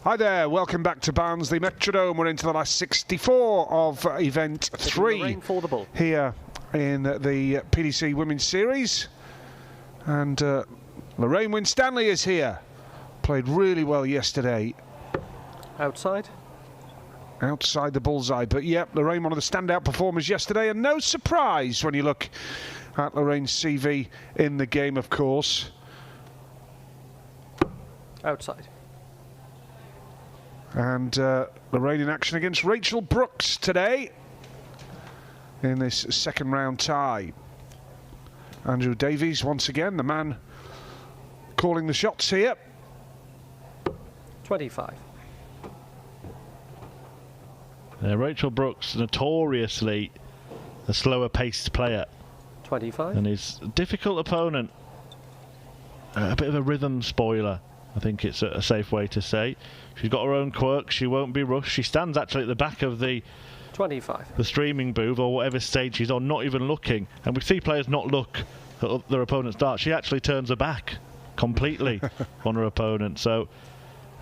Hi there, welcome back to Barnsley Metrodome. We're into the last 64 of event 3 here in the PDC Women's Series. And Lorraine Winstanley is here. Played really well yesterday. Outside the bullseye. But yeah, Lorraine, one of the standout performers yesterday. And no surprise when you look at Lorraine's CV in the game, of course. Outside. And Lorraine in action against Rachel Brooks today in this second round tie. Andrew Davies, once again, the man calling the shots here. 25. Rachel Brooks, notoriously a slower paced player. 25. And his difficult opponent, a bit of a rhythm spoiler, I think it's a safe way to say. She's got her own quirks, she won't be rushed. She stands actually at the back of the 25. The streaming booth or whatever stage she's on, not even looking. And we see players not look at their opponent's dart. She actually turns her back completely on her opponent. So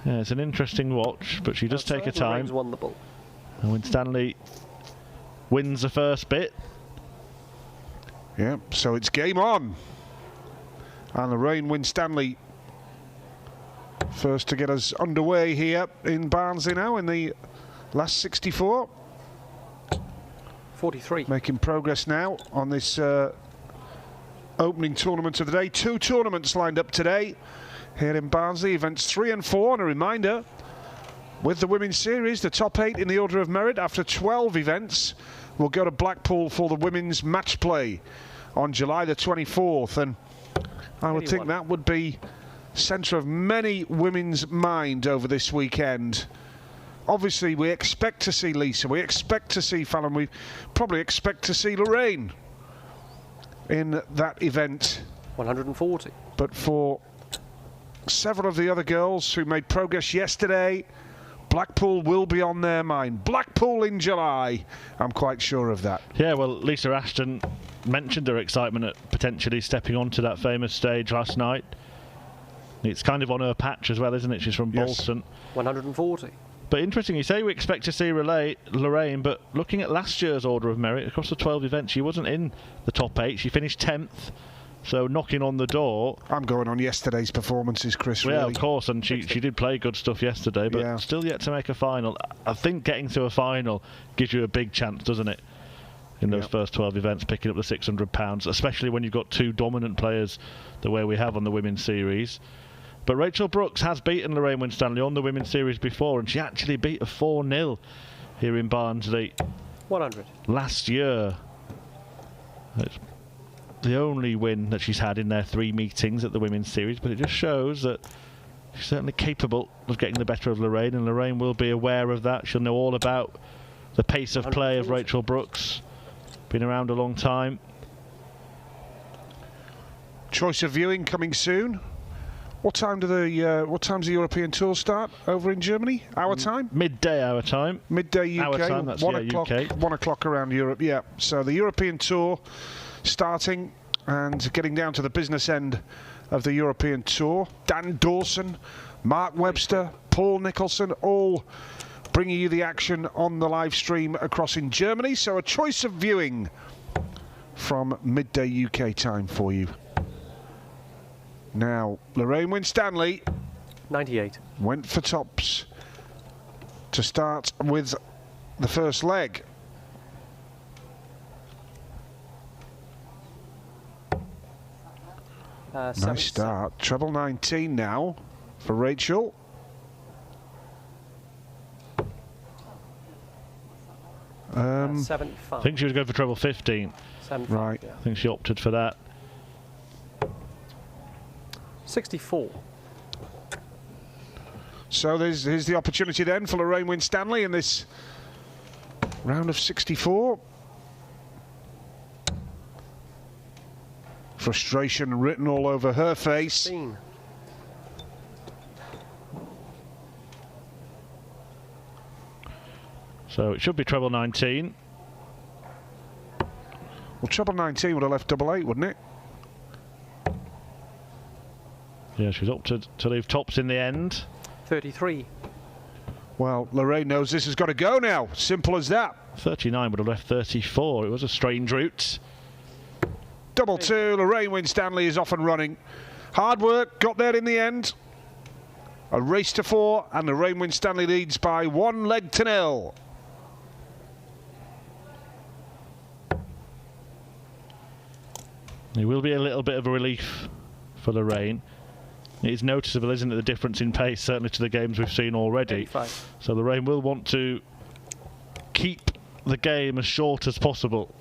yeah, it's an interesting watch, but she does take her time. Lorraine's won the ball. And Winstanley wins the first bit. Yeah, so it's game on. And Lorraine Winstanley first to get us underway here in Barnsley now in the last 64. 43. Making progress now on this opening tournament of the day. 2 tournaments lined up today here in Barnsley, events 3 and 4. And a reminder, with the Women's Series, the top 8 in the order of merit after 12 events will go to Blackpool for the women's match play on July the 24th. And I would think that would be centre of many women's mind over this weekend. Obviously, we expect to see Lisa, we expect to see Fallon, we probably expect to see Lorraine in that event. 140. But for several of the other girls who made progress yesterday, Blackpool will be on their mind. Blackpool in July, I'm quite sure of that. Yeah, well, Lisa Ashton mentioned her excitement at potentially stepping onto that famous stage last night. It's kind of on her patch as well, isn't it? She's from Bolton. 140. But interesting, you say we expect to see Lorraine, but looking at last year's order of merit, across the 12 events, she wasn't in the top 8. She finished 10th, so knocking on the door. I'm going on yesterday's performances, Chris. Yeah, really. Of course, and she did play good stuff yesterday, but still yet to make a final. I think getting to a final gives you a big chance, doesn't it? In those first 12 events, picking up the £600, especially when you've got 2 dominant players the way we have on the Women's Series. But Rachel Brooks has beaten Lorraine Winstanley on the Women's Series before, and she actually beat her 4-0 here in Barnsley 100 last year. It's the only win that she's had in their 3 meetings at the Women's Series, but it just shows that she's certainly capable of getting the better of Lorraine, and Lorraine will be aware of that. She'll know all about the pace of play of Rachel Brooks. Been around a long time. Choice of viewing coming soon. What time do what time's the European Tour start over in Germany? Our time? Midday our time. Midday UK. Our time, that's 1 o'clock. UK. 1 o'clock around Europe. Yeah. So the European Tour starting and getting down to the business end of the European Tour. Dan Dawson, Mark Webster, Paul Nicholson, all bringing you the action on the live stream across in Germany. So a choice of viewing from midday UK time for you. Now, Lorraine Winstanley 98 went for tops to start with the first leg. Nice start. Treble 19 now for Rachel. I think she was going for treble 15. 75, right. Yeah. I think she opted for that. 64. So here's the opportunity then for Lorraine Winstanley in this round of 64. Frustration written all over her face. 16. So it should be treble 19. Well, treble 19 would have left double 8, wouldn't it? Yeah, she's opted to leave tops in the end. 33. Well, Lorraine knows this has got to go now. Simple as that. 39 would have left 34. It was a strange route. Double two. Lorraine Winstanley is off and running. Hard work. Got there in the end. A race to 4. And Lorraine Winstanley leads by 1 leg to 0. It will be a little bit of a relief for Lorraine. It is noticeable, isn't it, the difference in pace, certainly to the games we've seen already. 85. So Lorraine will want to keep the game as short as possible.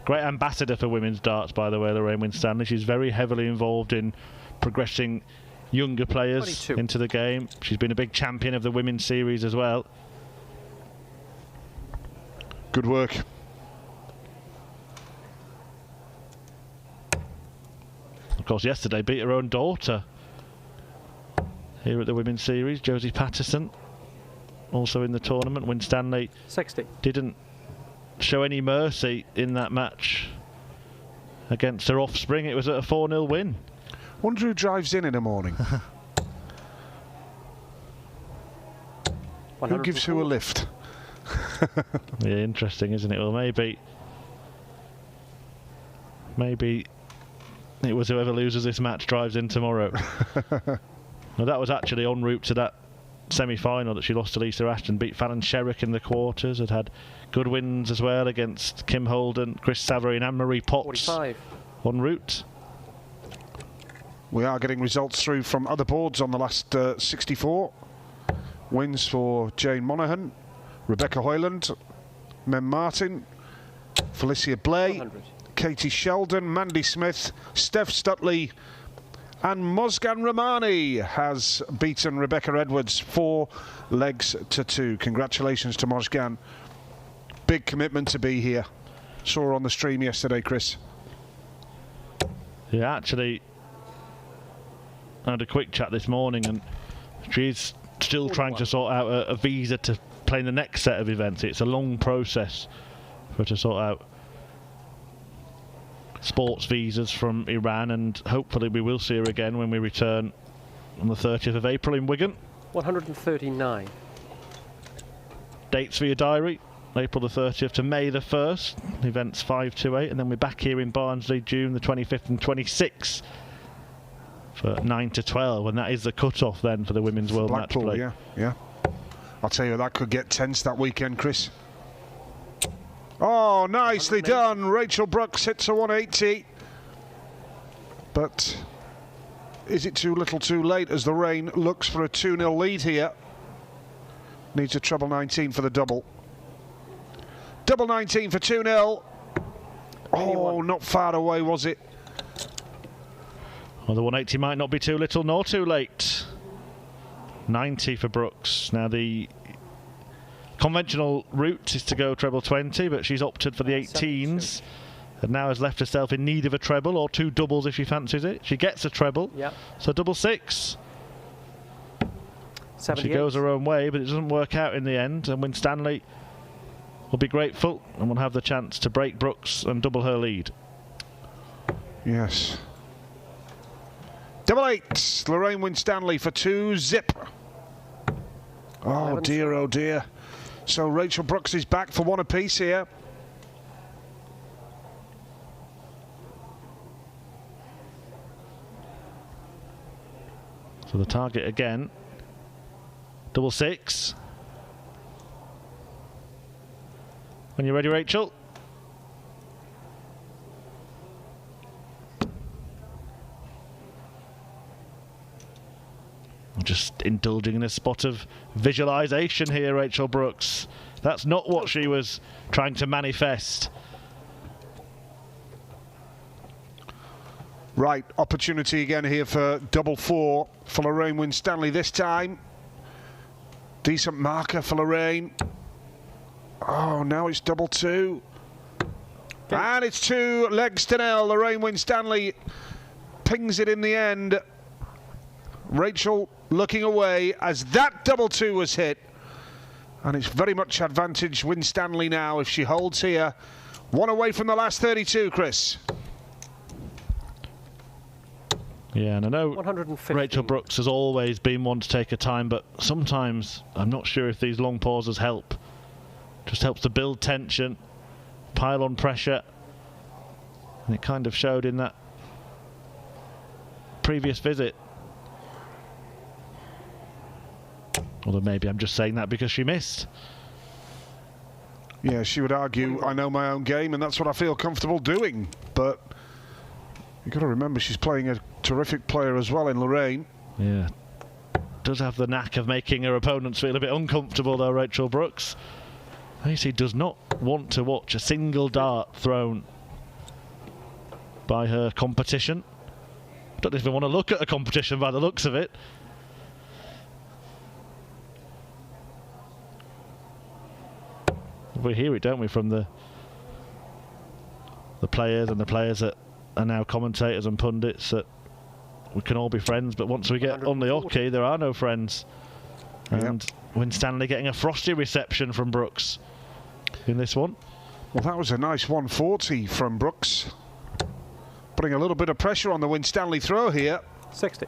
Great ambassador for women's darts, by the way, Lorraine Winstanley. She's very heavily involved in progressing younger players 22. into the game. She's been a big champion of the women's series as well. Good work. Of course, yesterday beat her own daughter here at the Women's Series, Josie Patterson, also in the tournament. Winstanley 60. didn't show any mercy in that match against her offspring. It was a 4-0 win. Wonder who drives in the morning. Who gives who a lift? Yeah, interesting, isn't it? Well, maybe it was whoever loses this match drives in tomorrow. Well, that was actually en route to that semi-final that she lost to Lisa Ashton, beat Fallon Sherrick in the quarters, had good wins as well against Kim Holden, Chris Savary and Anne-Marie Potts 45. en route. We are getting results through from other boards on the last 64. Wins for Jane Monaghan, Rebecca Hoyland, Mem Martin, Felicia Blay, 100. Katie Sheldon, Mandy Smith, Steph Stutley and Mozgan Romani has beaten Rebecca Edwards 4 legs to 2. Congratulations to Mozgan. Big commitment to be here. Saw her on the stream yesterday, Chris. Yeah, actually, I had a quick chat this morning and she's still trying to sort out a visa to play in the next set of events. It's a long process for her to sort out sports visas from Iran, and hopefully we will see her again when we return on the 30th of April in Wigan. 139. Dates for your diary: April the 30th to May the 1st, events 5 to 8, and then we're back here in Barnsley June the 25th and 26th for 9 to 12, and that is the cut-off then for the Women's World Match Play. Yeah. I'll tell you, that could get tense that weekend, Chris. Oh, nicely done. Rachel Brooks hits a 180. But is it too little too late as Lorraine looks for a 2-0 lead here? Needs a treble 19 for the double. Double 19 for 2-0. Oh, not far away, was it? Well, the 180 might not be too little nor too late. 90 for Brooks. Now, the conventional route is to go treble 20, but she's opted for the 18s and now has left herself in need of a treble or 2 doubles if she fancies it. She gets a treble, so double 6. She goes her own way, but it doesn't work out in the end, and Winstanley will be grateful and will have the chance to break Brooks and double her lead. Yes. Double 8. Lorraine Winstanley for 2 zip. Oh dear, oh dear. So Rachel Brooks is back for 1 apiece here. So the target again, double 6. When you're ready, Rachel. Just indulging in a spot of visualization here, Rachel Brooks. That's not what she was trying to manifest. Right, opportunity again here for double 4 for Lorraine Winstanley this time. Decent marker for Lorraine. Oh, now it's double 2. And it's 2 legs to 0. Lorraine Winstanley pings it in the end. Rachel looking away as that double 2 was hit. And it's very much advantage Winstanley now if she holds here. 1 away from the last 32, Chris. Yeah, and I know 115. Rachel Brooks has always been one to take her time, but sometimes I'm not sure if these long pauses help. Just helps to build tension, pile on pressure, and it kind of showed in that previous visit. Although maybe I'm just saying that because she missed. Yeah, she would argue, I know my own game, and that's what I feel comfortable doing. But you've got to remember, she's playing a terrific player as well in Lorraine. Yeah. Does have the knack of making her opponents feel a bit uncomfortable, though, Rachel Brooks. She does not want to watch a single dart thrown by her competition. I don't even want to look at a competition by the looks of it. We hear it, don't we, from the players and the players that are now commentators and pundits, that we can all be friends, but once we get on the hockey, there are no friends. And Winstanley getting a frosty reception from Brooks in this one. Well, that was a nice 140 from Brooks, putting a little bit of pressure on the Winstanley throw here. 60.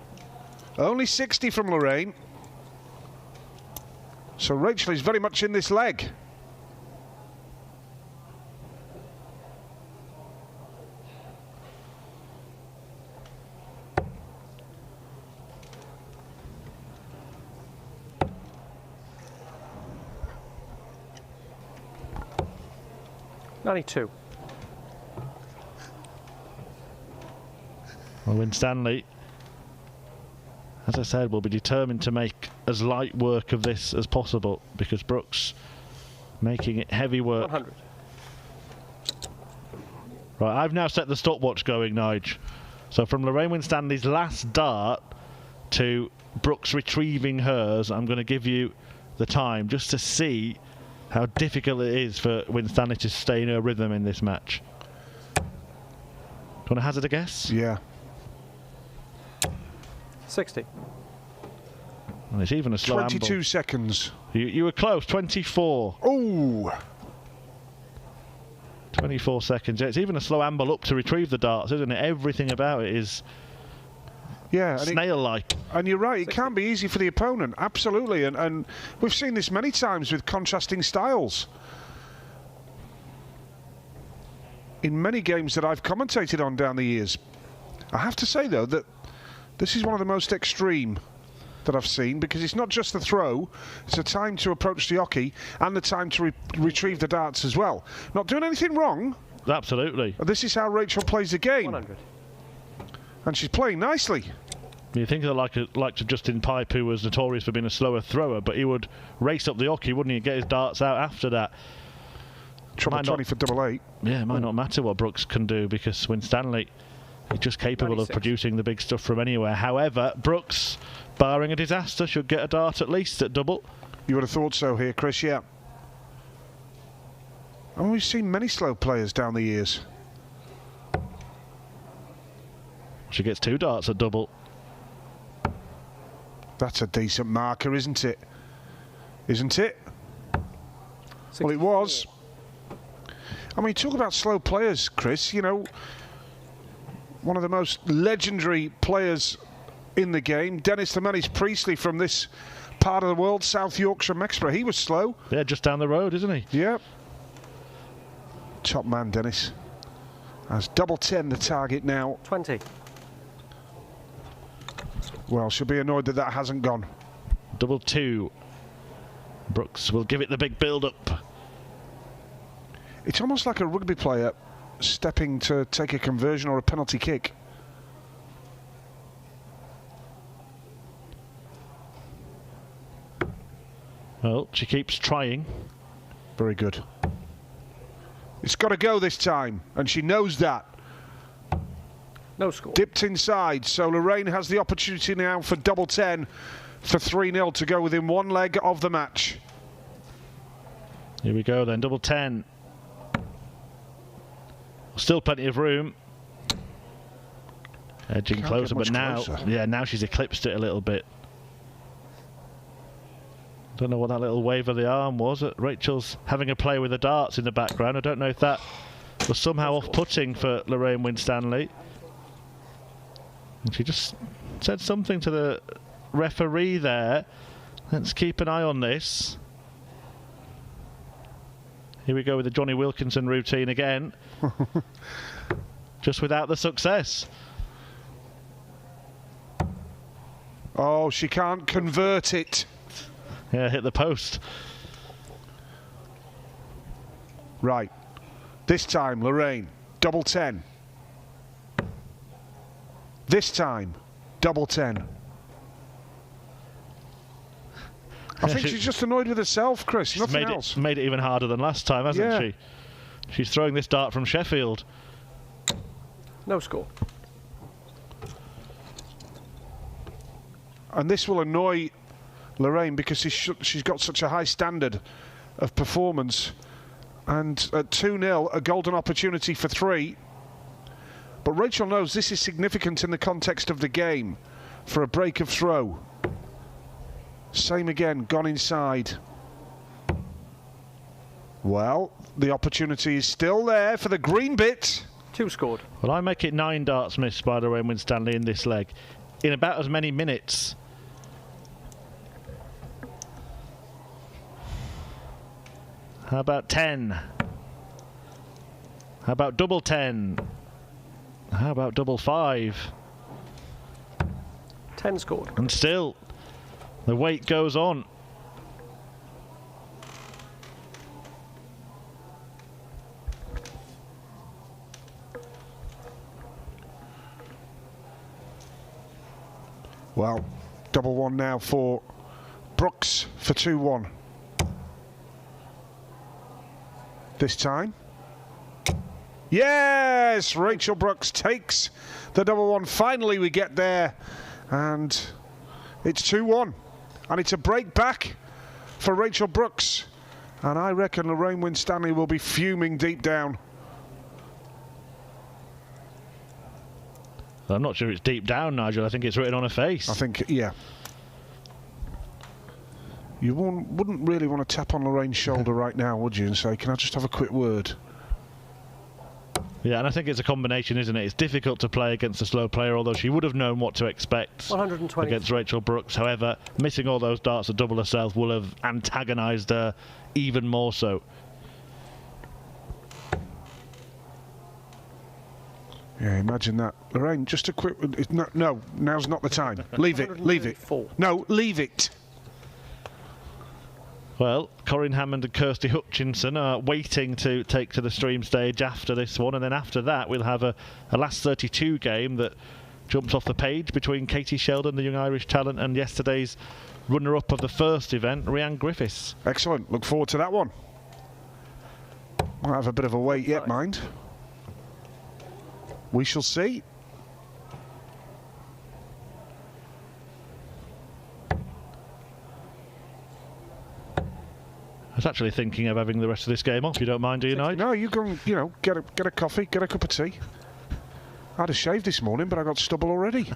Only 60 from Lorraine. So Rachel is very much in this leg. $92. Well, Winstanley, as I said, will be determined to make as light work of this as possible, because Brooks making it heavy work. 100. Right, I've now set the stopwatch going, Nige. So from Lorraine Winstanley's last dart to Brooks retrieving hers, I'm going to give you the time just to see how difficult it is for Winstanley to stay in her rhythm in this match. Do you want to hazard a guess? Yeah. 60. And it's even a slow 22 amble. seconds. You were close, 24. Oh! 24 seconds. Yeah, it's even a slow amble up to retrieve the darts, isn't it? Everything about it is snail-like. And you're right, it can be easy for the opponent, absolutely. And we've seen this many times with contrasting styles. In many games that I've commentated on down the years. I have to say, though, that this is one of the most extreme that I've seen, because it's not just the throw, it's the time to approach the hockey and the time to retrieve the darts as well. Not doing anything wrong. Absolutely. This is how Rachel plays the game. 100. And she's playing nicely. You think of like to Justin Pipe, who was notorious for being a slower thrower, but he would race up the hockey, wouldn't he, and get his darts out after that. Trouble 20 for double 8. Yeah, it might not matter what Brooks can do, because Winstanley is just capable 96. of producing the big stuff from anywhere. However, Brooks, barring a disaster, should get a dart at least at double. You would have thought so here, Chris, yeah. And we've seen many slow players down the years. She gets 2 darts at double. That's a decent marker, isn't it? Isn't it? 64. Well, it was. I mean, talk about slow players, Chris. You know, one of the most legendary players in the game, Dennis the Menace Priestley from this part of the world, South Yorkshire, Mexborough. He was slow. Yeah, just down the road, isn't he? Yeah. Top man, Dennis. As double 10 the target now. 20. Well, she'll be annoyed that that hasn't gone. Double 2. Brooks will give it the big build-up. It's almost like a rugby player stepping to take a conversion or a penalty kick. Well, she keeps trying. Very good. It's got to go this time, and she knows that. No score. Dipped inside, so Lorraine has the opportunity now for double 10 for 3-0 to go within one leg of the match. Here we go then, double 10. Still plenty of room. Edging closer, but now, yeah, now she's eclipsed it a little bit. Don't know what that little wave of the arm was. Rachel's having a play with the darts in the background. I don't know if that was somehow off-putting for Lorraine Winstanley. She just said something to the referee there. Let's keep an eye on this. Here we go with the Johnny Wilkinson routine again. Just without the success. Oh, she can't convert it. Yeah, hit the post. Right. This time, Lorraine, double 10. This time, double 10. I think she's just annoyed with herself, Chris. Nothing else. Made it even harder than last time, hasn't she? She's throwing this dart from Sheffield. No score. And this will annoy Lorraine because she's got such a high standard of performance. And at 2-0, a golden opportunity for 3. But Rachel knows this is significant in the context of the game for a break of throw. Same again, gone inside. Well, the opportunity is still there for the green bit. 2 scored. Well, I make it 9 darts missed by Lorraine Winstanley in this leg, in about as many minutes. How about 10? How about double 10? How about double 5? 10 scored. And still, the wait goes on. Well, double 1 now for Brooks for 2-1. This time. Yes, Rachel Brooks takes the double 1. Finally we get there, and it's 2-1. And it's a break back for Rachel Brooks. And I reckon Lorraine Winstanley will be fuming deep down. I'm not sure it's deep down, Nigel. I think it's written on her face. I think, yeah. You wouldn't really want to tap on Lorraine's shoulder right now, would you, and say, can I just have a quick word? Yeah, and I think it's a combination, isn't it? It's difficult to play against a slow player, although she would have known what to expect 120 against Rachel Brooks. However, missing all those darts at double herself will have antagonised her even more so. Yeah, imagine that. Lorraine, just a quick... No, now's not the time. Leave it, leave it. No, leave it. Well, Corinne Hammond and Kirsty Hutchinson are waiting to take to the stream stage after this one, and then after that we'll have a last 32 game that jumps off the page between Katie Sheldon, the young Irish talent, and yesterday's runner-up of the first event, Rhiann Griffiths. Excellent. Look forward to that one. Might have a bit of a wait yet, mind. We shall see. I was actually thinking of having the rest of this game off. You don't mind, do you, Nigel? No, you go and, you know, get a coffee, get a cup of tea. I had a shave this morning, but I got stubble already.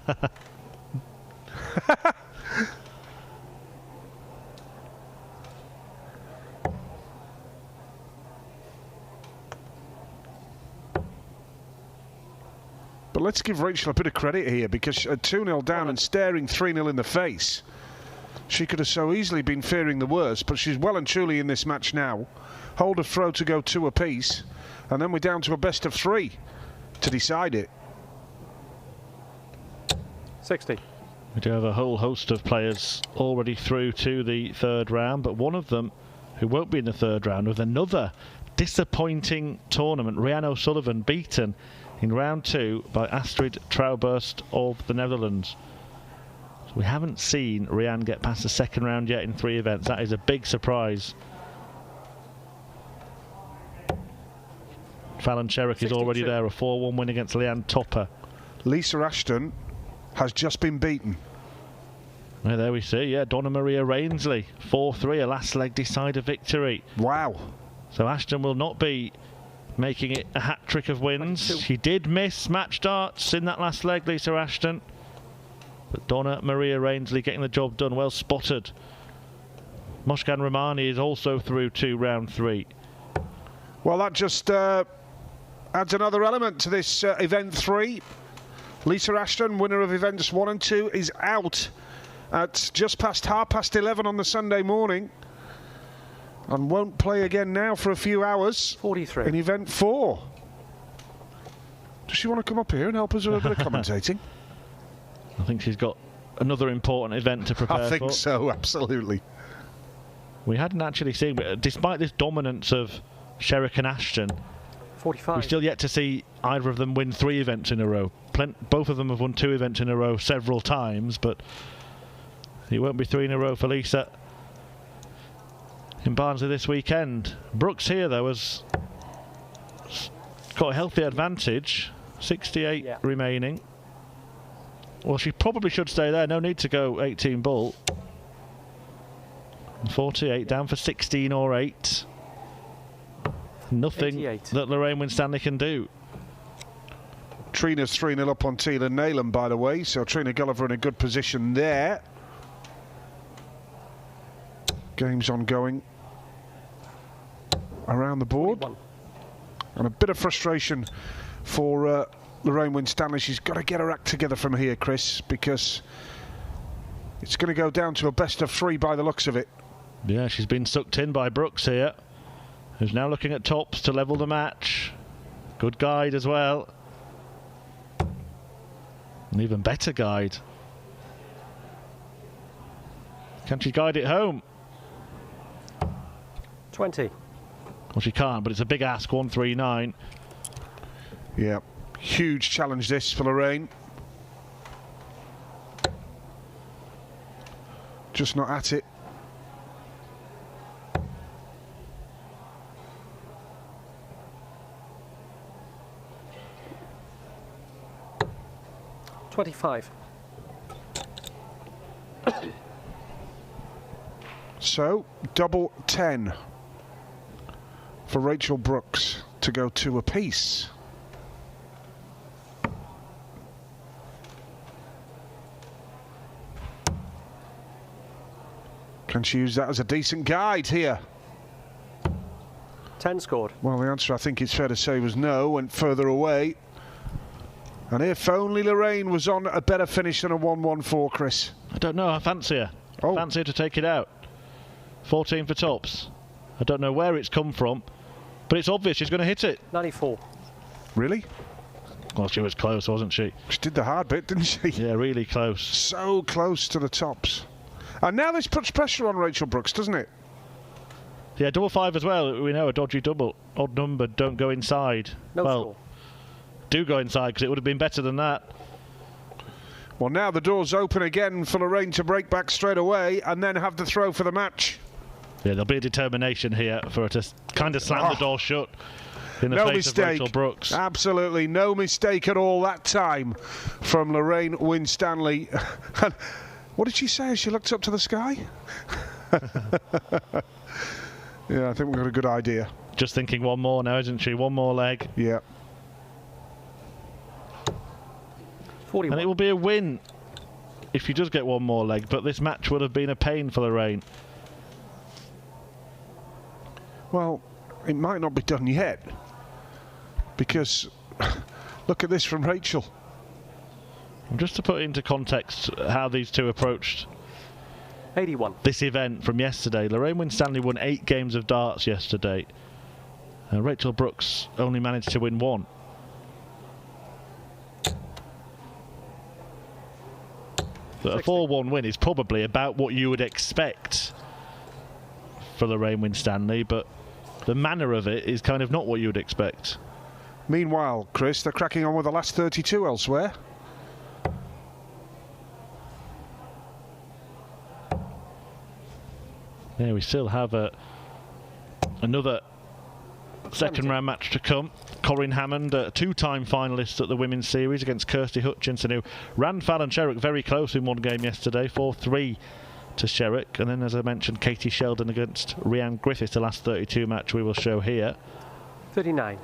But let's give Rachel a bit of credit here, because at 2-0 down and staring 3-0 in the face, she could have so easily been fearing the worst, but she's well and truly in this match now. Hold of throw to go 2 apiece, and then we're down to a best of 3 to decide it. 60. We do have a whole host of players already through to the third round, but one of them who won't be in the third round with another disappointing tournament. Rhiann O'Sullivan beaten in round 2 by Astrid Trouwburst of the Netherlands. So we haven't seen Rhiann get past the second round yet in 3 events. That is a big surprise. Fallon Sherrick is already there, a 4-1 win against Leanne Topper. Lisa Ashton has just been beaten. Well, there we see, yeah, Donna Maria Rainsley, 4-3, a last leg decider victory. Wow. So Ashton will not be making it a hat-trick of wins. 22. She did miss match darts in that last leg, Lisa Ashton. But Donna Maria Rainsley getting the job done, well spotted. Moshkan Rahmani is also through to round 3. Well, that just adds another element to this event 3. Lisa Ashton, winner of events 1 and 2, is out at just past 11:30 on the Sunday morning and won't play again now for a few hours. 43. In event 4. Does she want to come up here and help us with a bit of commentating? I think she's got another important event to prepare for. I think so, absolutely. We hadn't actually seen, but despite this dominance of Sherrick and Ashton, 45. we've still yet to see either of them win 3 events in a row. Both of them have won 2 events in a row several times, but it won't be 3 in a row for Lisa in Barnsley this weekend. Brooks here, though, has got a healthy advantage. 68 remaining. Well, she probably should stay there. No need to go 18 ball. 48 down for 16 or 8. Nothing 88. that Lorraine Winstanley can do. Trina's 3-0 up on Teela Nayland, by the way, so Trina Gulliver in a good position there. Game's ongoing around the board. 41. And a bit of frustration for Lorraine Winstanley. She's got to get her act together from here, Chris, because it's going to go down to a best of 3 by the looks of it. Yeah, she's been sucked in by Brooks here, who's now looking at tops to level the match. Good guide as well. An even better guide. Can she guide it home? 20. Well, she can't, but it's a big ask, 139. Yeah, huge challenge this for Lorraine. Just not at it. $25. So, double 10 for Rachel Brooks to go 2 apiece. Can she use that as a decent guide here? 10 scored. Well, the answer, I think it's fair to say, was no. Went further away. And if only Lorraine was on a better finish than a 1-1-4, Chris. I don't know, I fancy her. Fancy her to take it out. 14 for tops. I don't know where it's come from, but it's obvious she's going to hit it. 94. Really? Well, she was close, wasn't she? She did the hard bit, didn't she? Yeah, really close. So close to the tops. And now this puts pressure on Rachel Brooks, doesn't it? Yeah, double 5 as well. We know a dodgy double. Odd number, don't go inside. No well, score. Do go inside, because it would have been better than that. Well, now the door's open again for Lorraine to break back straight away and then have the throw for the match. Yeah, there'll be a determination here for her to kind of slam the door shut in the No face mistake. of Rachel Brooks. Absolutely no mistake at all that time from Lorraine Winstanley. And what did she say as she looked up to the sky? Yeah, I think we've got a good idea. Just thinking one more now, isn't she? One more leg. Yeah. 41. And it will be a win if she does get one more leg, but this match would have been a pain for Lorraine. Well, it might not be done yet, because look at this from Rachel. Just to put into context how these two approached 81. this event from yesterday, Lorraine Winstanley won 8 games of darts yesterday. Rachel Brooks only managed to win 1. But a 4-1 win is probably about what you would expect for Lorraine Winstanley, but the manner of it is kind of not what you would expect. Meanwhile, Chris, they're cracking on with the last 32 elsewhere. Yeah, we still have another second round match to come. Corinne Hammond, a 2-time finalist at the Women's Series against Kirsty Hutchinson, who ran Fallon Sherrick very close in one game yesterday, 4-3 to Sherrick. And then, as I mentioned, Katie Sheldon against Rhiann Griffiths, the last 32 match we will show here. 39.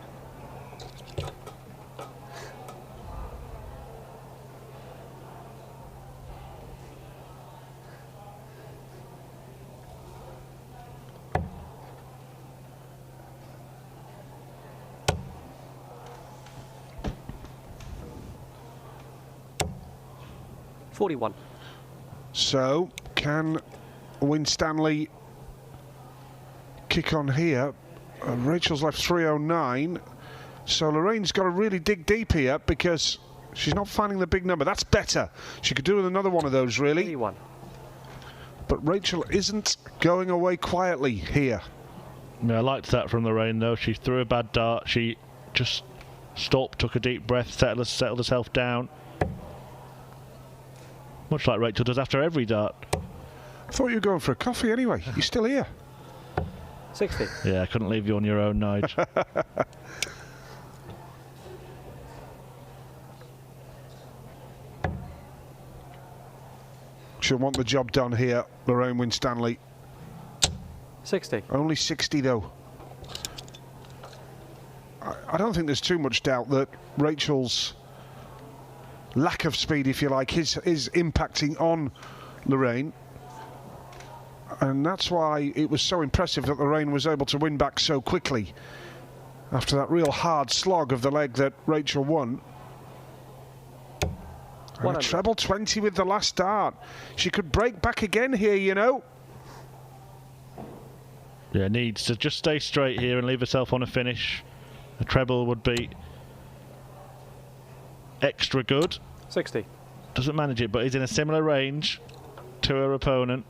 41. So, can Winstanley kick on here? Rachel's left 309. So Lorraine's got to really dig deep here because she's not finding the big number. That's better. She could do with another one of those, really. 81. But Rachel isn't going away quietly here. Yeah, I liked that from Lorraine, though. She threw a bad dart. She just stopped, took a deep breath, settled herself down. Much like Rachel does after every dart. I thought you were going for a coffee anyway. You're still here. 60. Yeah, I couldn't leave you on your own, Nigel. She'll want the job done here, Lorraine Winstanley. 60. Only 60 though. I don't think there's too much doubt that Rachel's lack of speed, if you like, is impacting on Lorraine. And that's why it was so impressive that Lorraine was able to win back so quickly after that real hard slog of the leg that Rachel won. And a treble 20 with the last dart. She could break back again here, you know. Yeah, needs to just stay straight here and leave herself on a finish. A treble would be extra good. 60. Doesn't manage it, but is in a similar range to her opponent.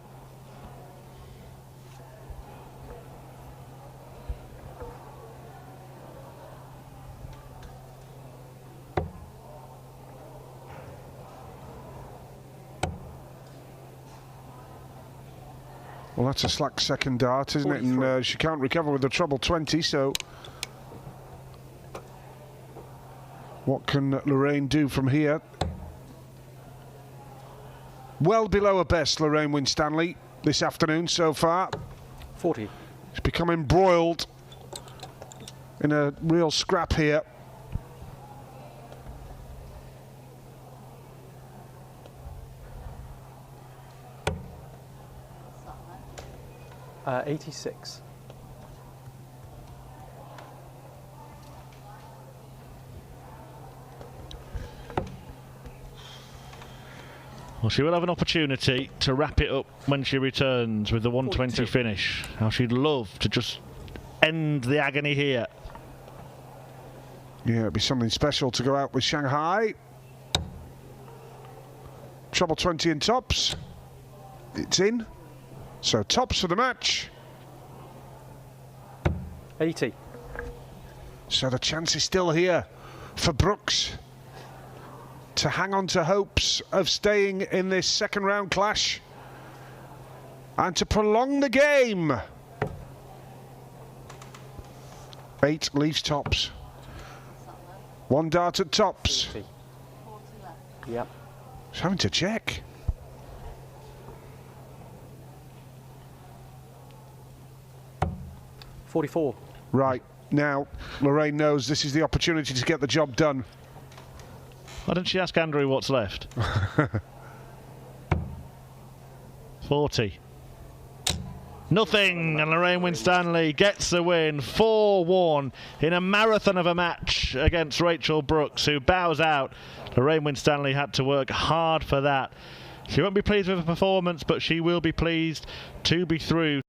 Well, that's a slack second dart, isn't 43. it? And she can't recover with the treble 20, so what can Lorraine do from here? Well below her best, Lorraine Winstanley, this afternoon so far. 40. She's become embroiled in a real scrap here. Uh, 86. Well, she will have an opportunity to wrap it up when she returns with the 120 42. finish. Now, she'd love to just end the agony here. Yeah, it'd be something special to go out with Shanghai. Treble 20 in tops. It's in. So tops for the match. 80. So the chance is still here for Brooks to hang on to hopes of staying in this second round clash and to prolong the game. 8 leaves tops. 1 dart at tops. 40. Yep. He's having to check. $44. Right, now Lorraine knows this is the opportunity to get the job done. Why didn't she ask Andrew what's left? 40. Nothing, and Lorraine Winstanley gets the win, 4-1 in a marathon of a match against Rachel Brooks, who bows out. Lorraine Winstanley had to work hard for that. She won't be pleased with her performance, but she will be pleased to be through.